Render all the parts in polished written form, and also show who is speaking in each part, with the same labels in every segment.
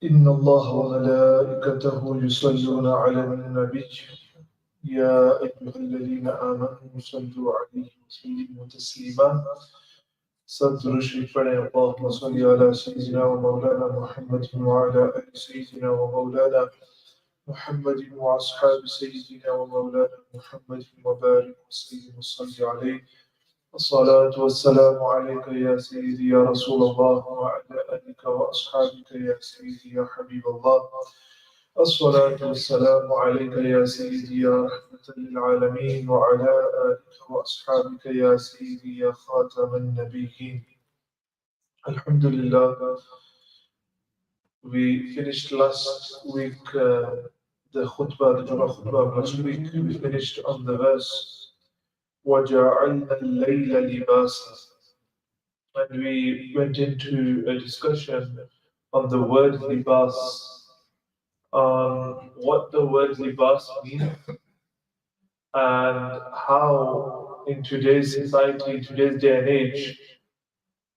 Speaker 1: إن الله وملائكته يصلون على النبي يا أيها الذين آمنوا صلوا عليه وسلموا تسليما صدر الشريف اللهم صل على سيدنا ومولانا محمد وعلى آل سيدنا ومولانا محمد وأصحاب سيدنا ومولانا محمد وبارك وسلم وصل عليه الصلاة والسلام عليك يا سيدي يا رسول الله وعلى آلك وأصحابك يا سيدي يا حبيب الله الصلاة والسلام عليك يا سيدي يا رحمة للعالمين وعلى آلك وأصحابك يا سيدي يا خاتم النبيين. Alhamdulillah, we finished last week the khutbah, the Jummah Khutbah last week. We finished on the verse وَجَعَلْنَا اللَّيْلَ لِبَاسًا, and we went into a discussion on the word libas, on what the word libas means, and how in today's society, in today's day and age,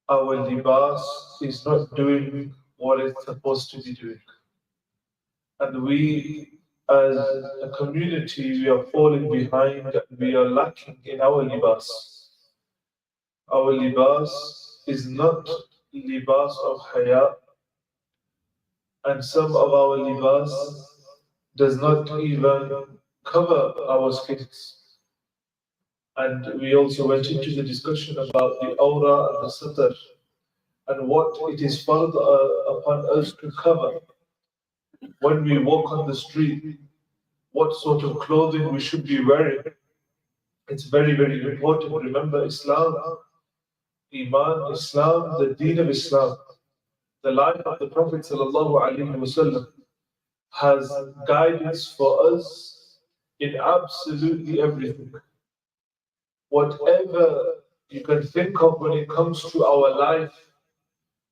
Speaker 1: our libas is not doing what it's supposed to be doing. And we, as a community, we are falling behind, we are lacking in our libas. Our libas is not libas of haya, and some of our libas does not even cover our skins. And we also went into the discussion about the aura and the satar and what it is fard upon us to cover when we walk on the street, what sort of clothing we should be wearing. It's very, very important. Remember, Islam, Iman, Islam, the deen of Islam, the life of the Prophet ﷺ has guidance for us in absolutely everything. Whatever you can think of when it comes to our life,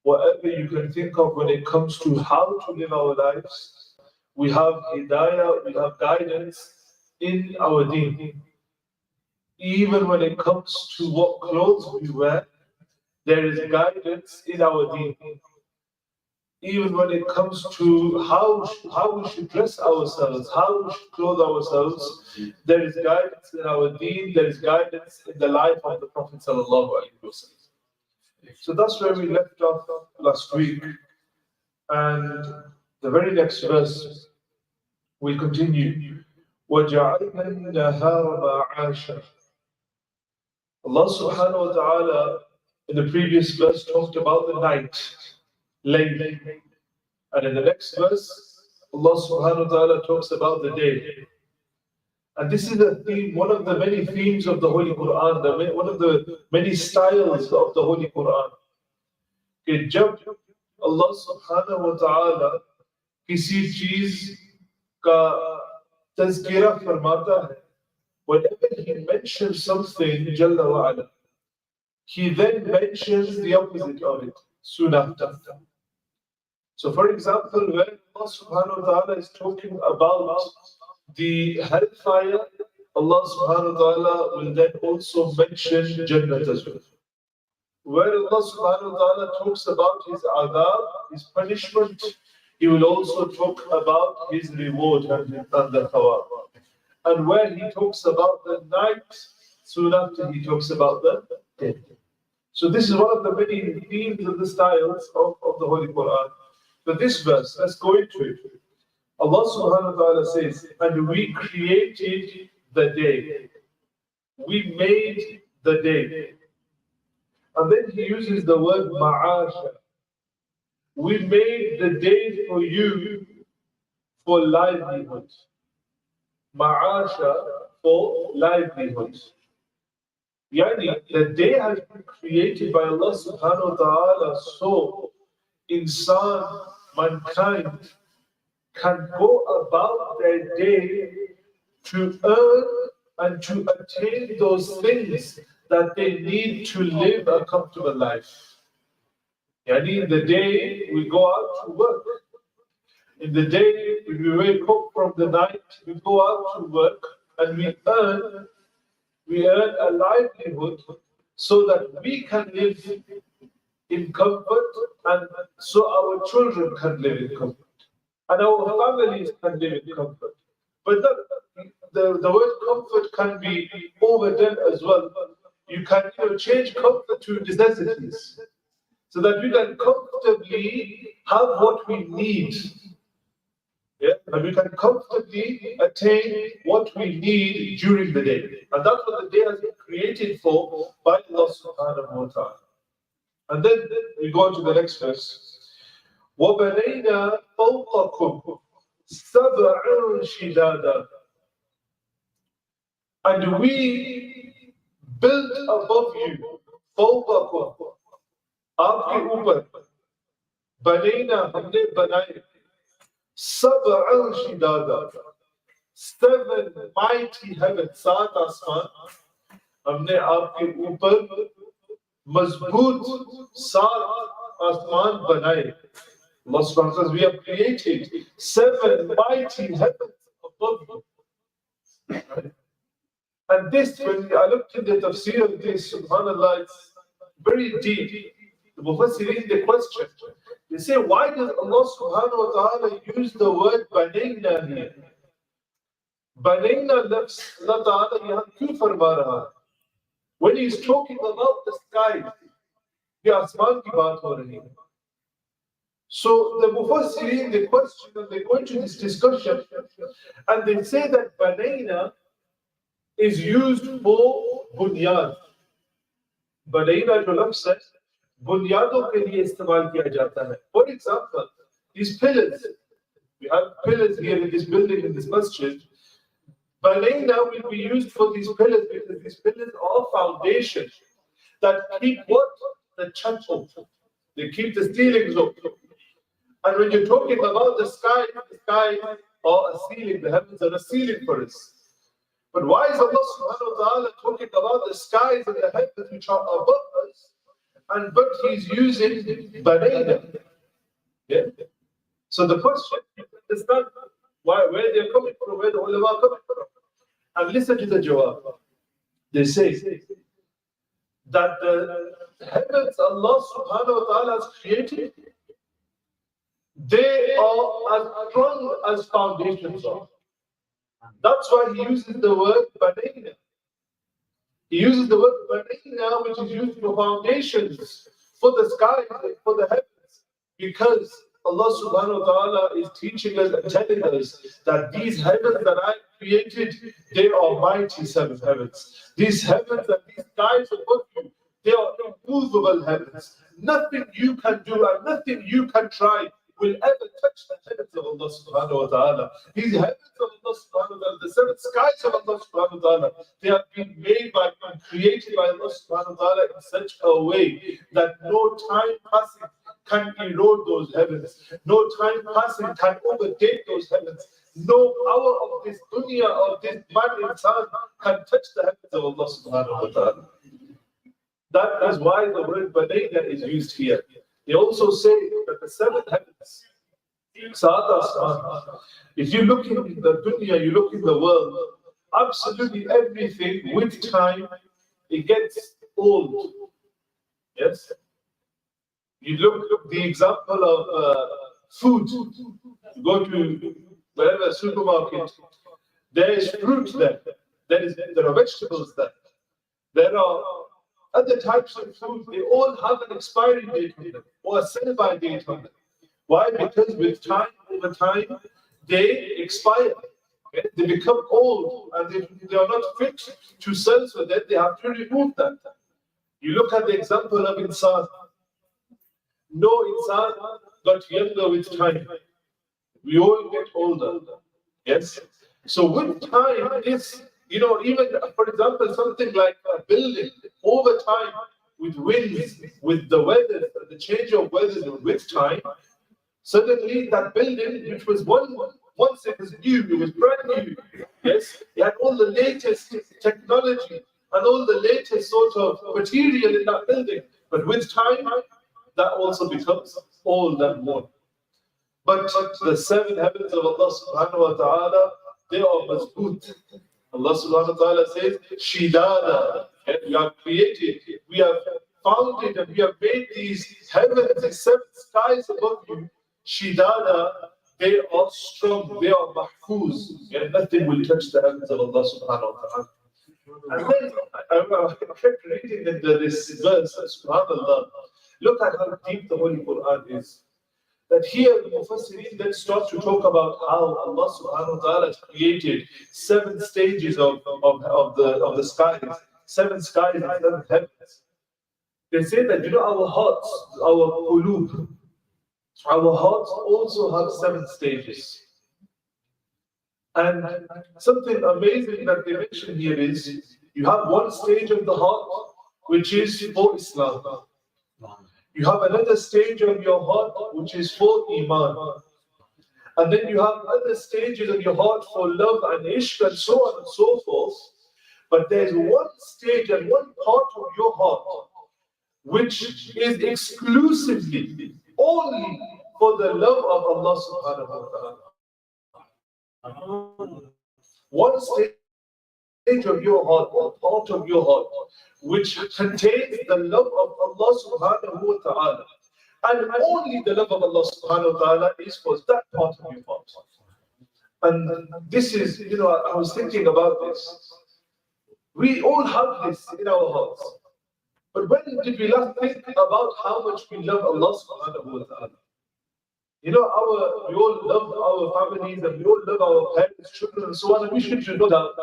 Speaker 1: whatever you can think of when it comes to how to live our lives, we have hidayah, we have guidance in our deen. Even when it comes to what clothes we wear, there is guidance in our deen. Even when it comes to how we should dress ourselves, how we should clothe ourselves, there is guidance in our deen, there is guidance in the life of the Prophet ﷺ. So that's where we left off last week. And the very next verse, we continue. وَجَعَلْنَا النَّهَارَ مَعَاشًا. Allah subhanahu wa ta'ala in the previous verse talked about the night, layl. And in the next verse, Allah subhanahu wa ta'ala talks about the day. And this is a theme, one of the many themes of the Holy Quran, one of the many styles of the Holy Quran. कि जब Allah subhanahu wa ta'ala किसी चीज का तज़किरा फरमाता है, whenever he mentions something Jalla wa ala, he then mentions the opposite of it soon after. So for example, when Allah subhanahu wa ta'ala is talking about the hellfire, Allah subhanahu wa ta'ala will then also mention Jannat as well. Where Allah subhanahu wa ta'ala talks about his adab, his punishment, he will also talk about his reward and the thawab. And where he talks about the night, soon after he talks about the day. So this is one of the many themes of the styles of the Holy Quran. But this verse, let's go into it. Allah subhanahu wa ta'ala says, and we created the day. We made the day. And then he uses the word ma'asha. We made the day for you for livelihood. Ma'asha for livelihood. Yani, the day has been created by Allah subhanahu wa ta'ala so insan, mankind, can go about their day to earn and to attain those things that they need to live a comfortable life. Yani in the day we go out to work. In the day when we wake up from the night, we go out to work and we earn a livelihood so that we can live in comfort and so our children can live in comfort. and our families can live in comfort. But the word comfort can be overdone as well. You can change comfort to necessities so that we can comfortably have what we need. Yeah? And we can comfortably attain what we need during the day. And that's what the day has been created for by Allah subhanahu wa ta'ala. And then we go on to the next verse. وَبَنَيْنَا فَوْقَكُمْ سَبْعًا شِدَادًا. And we built above you, فَوْقَكُمْ, आपके ऊपर, बनेना हमने बनाए, سَبْعًا شِدَادًا, 7 mighty heavens, 7 आसमान, हमने आपके ऊपर मजबूत 7 आसमान बनाए. Allah subhanahu wa ta'ala says, we have created 7 mighty heavens above you. And this, when I looked in the tafsir of this, subhanAllah, it's very deep. The Mufassirin, they question. They say, why does Allah subhanahu wa ta'ala use the word banayna here? Banayna lafz, Allah ta'ala yahan kyun farma raha hai? When he's talking about the sky, the asman ki baat ho rahi hai. So the Mufassirin, they question and they go into this discussion and they say that banayna is used for bunyad. Banayna jo lafz hai, bunyadon ke liye istemal kiya jata hai. For example, these pillars, we have pillars here in this building, in this masjid. Banayna will be used for these pillars because these pillars are foundations that keep what? The chhat open. They keep the ceilings open. And when you're talking about the sky or a ceiling, the heavens are a ceiling for us. But why is Allah subhanahu wa ta'ala talking about the skies and the heavens which are above us? But He's using banayna. Yeah? So the question, you understand where they're coming from, where the ulama are coming from. And listen to the jawab. They say that the heavens Allah subhanahu wa ta'ala has created, they are as strong as foundations are. That's why he uses the word banayna. He uses the word banayna, which is used for foundations, for the sky, for the heavens, because Allah subhanahu wa ta'ala is teaching us and telling us that these heavens that I created, they are mighty 7 heavens. These heavens and these skies above you, they are immovable heavens. Nothing you can do and nothing you can try will ever touch the heavens of Allah subhanahu wa ta'ala. These heavens of Allah subhanahu wa ta'ala, the 7 skies of Allah subhanahu wa ta'ala, they have been made by and created by Allah subhanahu wa ta'ala in such a way that no time passing can erode those heavens. No time passing can overtake those heavens. No power of this dunya or this man insan can touch the heavens of Allah subhanahu wa ta'ala. That is why the word banayna is used here. They also say that the 7 heavens, if you look in the dunya, you look in the world, absolutely everything with time, it gets old. Yes? You look the example of food. You go to wherever supermarket, there is fruit there. There are vegetables there. There are other types of food. They all have an expiry date on them or a sell-by date on them. Why? Because with time, over time, they expire. Okay? They become old and they are not fit to sell, so that they have to remove that. You look at the example of insan. No insan got younger with time. We all get older. Yes? So with time, it's, even, for example, something like a building, over time, with winds, with the weather, the change of weather with time, suddenly that building, which was once it was new, it was brand new, yes, it had all the latest technology and all the latest sort of material in that building. But with time, that also becomes old and worn. But the 7 heavens of Allah subhanahu wa ta'ala, they are mazboot. Allah subhanahu wa ta'ala says, Shidada. And we have created, we have founded, and we have made these heavens, these 7 skies above you, Shidada, they are strong, they are mahfuz, and nothing will touch the heavens of Allah subhanahu wa ta'ala. And then I kept reading into this verse, subhanAllah, look at how deep the Holy Quran is. That here the Mufassirin then start to talk about how Allah subhanahu wa ta'ala has created 7 stages of the skies, 7 skies and 7 heavens. They say that, our hearts, our qulub, our hearts also have 7 stages. And something amazing that they mention here is, you have one stage of the heart, which is for Islam. You have another stage of your heart, which is for Iman. And then you have other stages of your heart for love and ishq and so on and so forth. But there's one stage and one part of your heart which is exclusively only for the love of Allah subhanahu wa ta'ala. One stage of your heart, one part of your heart, which contains the love of Allah subhanahu wa ta'ala. And only the love of Allah subhanahu wa ta'ala is for that part of your heart. And this is, I was thinking about this. We all have this in our hearts. But when did we last think about how much we love Allah subhanahu wa ta'ala? We all love our families and we all love our parents, children and so on, and we should know that.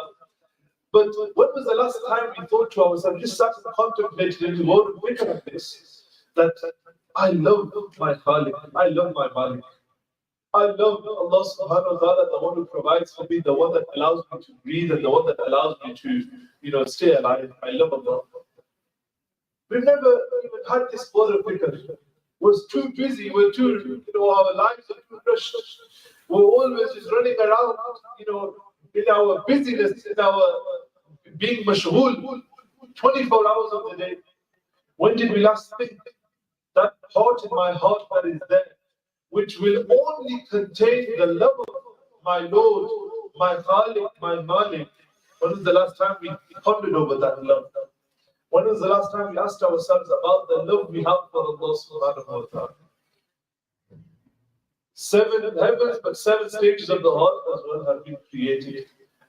Speaker 1: But when was the last time we thought to ourselves, just sat and contemplated in the world and think of this, that I love my Khaliq, I love my Malik. I love Allah subhanahu wa ta'ala, the one who provides for me, the one that allows me to breathe and the one that allows me to, stay alive. I love Allah. We've never even had this word of fikr. We're too busy, our lives are too rushed. We're always just running around, in our busyness, in our being mashghul, 24 hours of the day. When did we last think that part in my heart that is there, which will only contain the love of my Lord, my Khaliq, my Malik? When was the last time we pondered over that love? When was the last time we asked ourselves about the love we have for Allah subhanahu wa ta'ala? 7 heavens, but 7 stages of the heart as well have been created.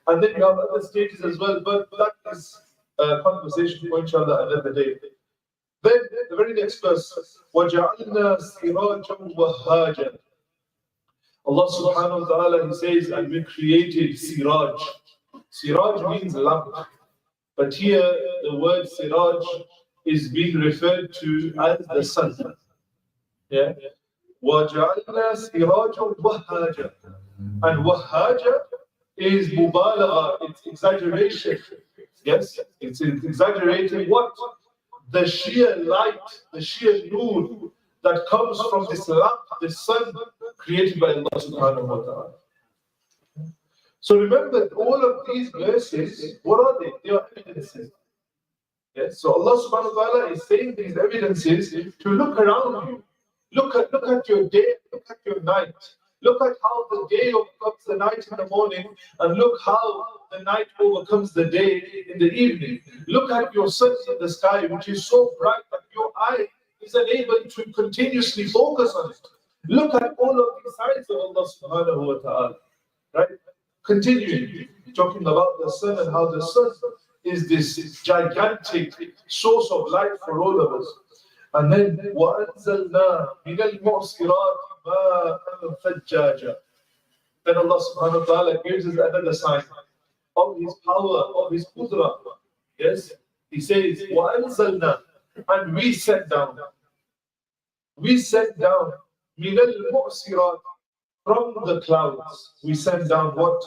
Speaker 1: And then you have other stages as well, but that is a conversation for inshallah another day. Then the very next verse, وَجَعَلْنَا سِرَاجًا وَهَّاجًا. Allah subhanahu wa ta'ala, He says, and we created siraj. Siraj means lamp. But here the word siraj is being referred to as the sun. Yeah. وَجَعَلْنَا سِرَاجًا وَهَّاجًا. And wahhaja is mubalagha, it's exaggeration. Yes, it's exaggerating what? The sheer light, the sheer noor that comes from this lamp, this sun created by Allah subhanahu wa ta'ala. So remember, all of these verses, what are they? They are evidences. Yes, so Allah subhanahu wa ta'ala is saying these evidences to look around you. Look at your day, look at your night. Look at how the day overcomes the night in the morning, and look how the night overcomes the day in the evening. Look at your sun in the sky, which is so bright that your eye is unable to continuously focus on it. Look at all of these signs of Allah subhanahu wa ta'ala. Right? Continuing, talking about the sun and how the sun is this gigantic source of light for all of us. And then, وَأَنزَلْنَا مِنَ الْمُعْصِرَاتِ مَاءً ثَجَّاجًا. Then Allah subhanahu wa ta'ala gives us another sign of His power, of His qudra. Yes, He says, وَأَنزَلْنَا, and we sent down. We sent down مِنَ الْمُعْصِرَاتِ, from the clouds. We sent down what?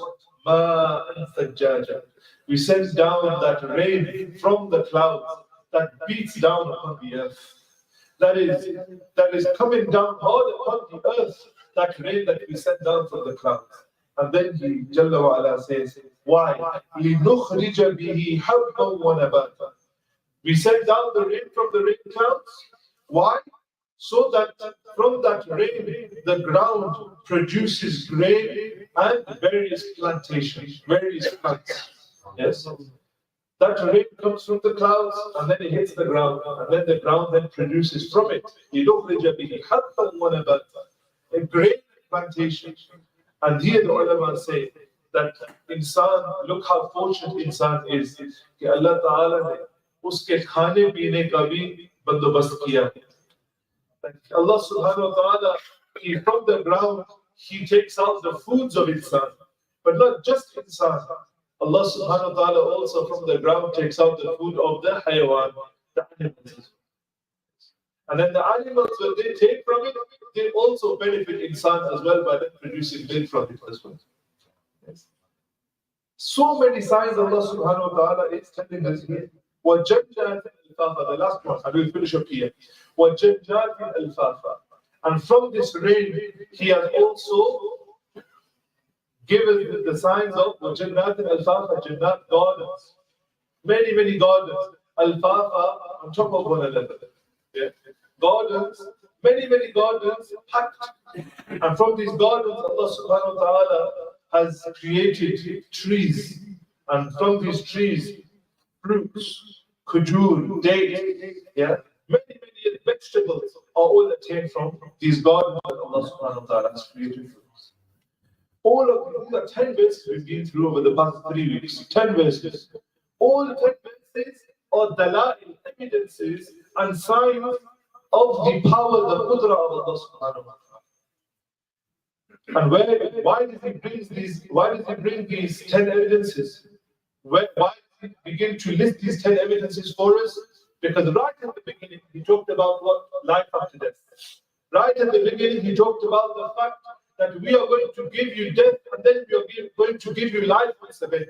Speaker 1: مَاءً ثَجَّاجًا. We sent down that rain from the clouds that beats down upon the earth. That is coming down hard upon the earth, that rain that we sent down from the clouds. And then He Jalla wa ala says, why? لِنُخْرِجَ بِهِ حَبًّا وَنَبَاتًا. We sent down the rain from the rain clouds. Why? So that from that rain, the ground produces grain and various plantations, various plants. Yes? That rain comes from the clouds and then it hits the ground, and then the ground then produces from it a grain plantation. And here the ulama say that insan, look how fortunate insan is. That Allah Ta'ala ne uske khane peene ka bhi bandobast kiya. Allah Subhanahu wa Ta'ala, from the ground, He takes out the foods of insan. But not just insan. Allah Subhanahu wa Ta'ala also from the ground takes out the food of the hayawan, the animals. And then the animals, when they take from it, they also benefit insan as well by them producing milk from it as well. Yes. So many signs Allah Subhanahu wa Ta'ala is telling us here. وَجَنَّاتٍ الْفَافَةٍ, the last one, and we'll finish up here. وَجَنَّاتٍ الْفَافَةٍ, and from this rain, He has also given the signs of وَجَنَّاتٍ الْفَافَةٍ, Jannat gardens. Many, many gardens. Al-Fafa on top of one another. Yeah. Gardens, many, many gardens packed. And from these gardens, Allah Subhanahu wa Ta'ala has created trees. And from these trees, fruits, kujur, dates, yeah, many, many vegetables are all attained from these gardens that Allah Subhanahu wa Ta'ala has created for us. All of these are 10 verses we've been through over the past 3 weeks. 10 verses. All 10 verses are dala'il, evidences and signs of the power, the qudra of Allah Subhanahu wa Ta'ala. And why does He bring these 10 evidences? Why does He begin to list these 10 evidences for us? Because right at the beginning, He talked about what? Life after death. Right at the beginning, He talked about the fact that we are going to give you death and then we are going to give you life once again.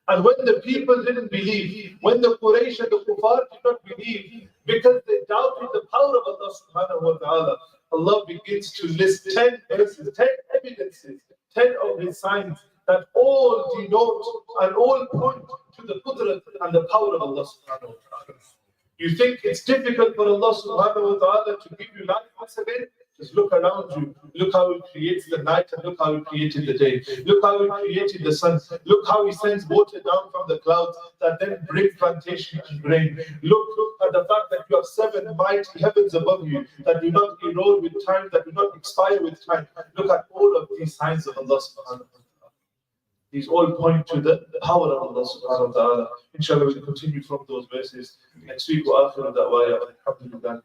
Speaker 1: And when the people didn't believe, when the Quraysh and the Kuffar did not believe, because they doubted the power of Allah Subhanahu wa Ta'ala, Allah begins to list 10 verses, 10 evidences, 10 of His signs that all denote and all point to the qudrat and the power of Allah Subhanahu wa Ta'ala. You think it's difficult for Allah Subhanahu wa Ta'ala to give you life once again? Just look around you. Look how He creates the night and look how He created the day. Look how He created the sun. Look how He sends water down from the clouds that then bring plantation and rain. Look at the fact that you have 7 mighty heavens above you that do not erode with time, that do not expire with time. Look at all of these signs of Allah Subhanahu wa Ta'ala. These all point to the power of Allah Subhanahu wa Ta'ala. Inshallah, we'll continue from those verses next week. Wa akhiru da'waya alhamdulillah.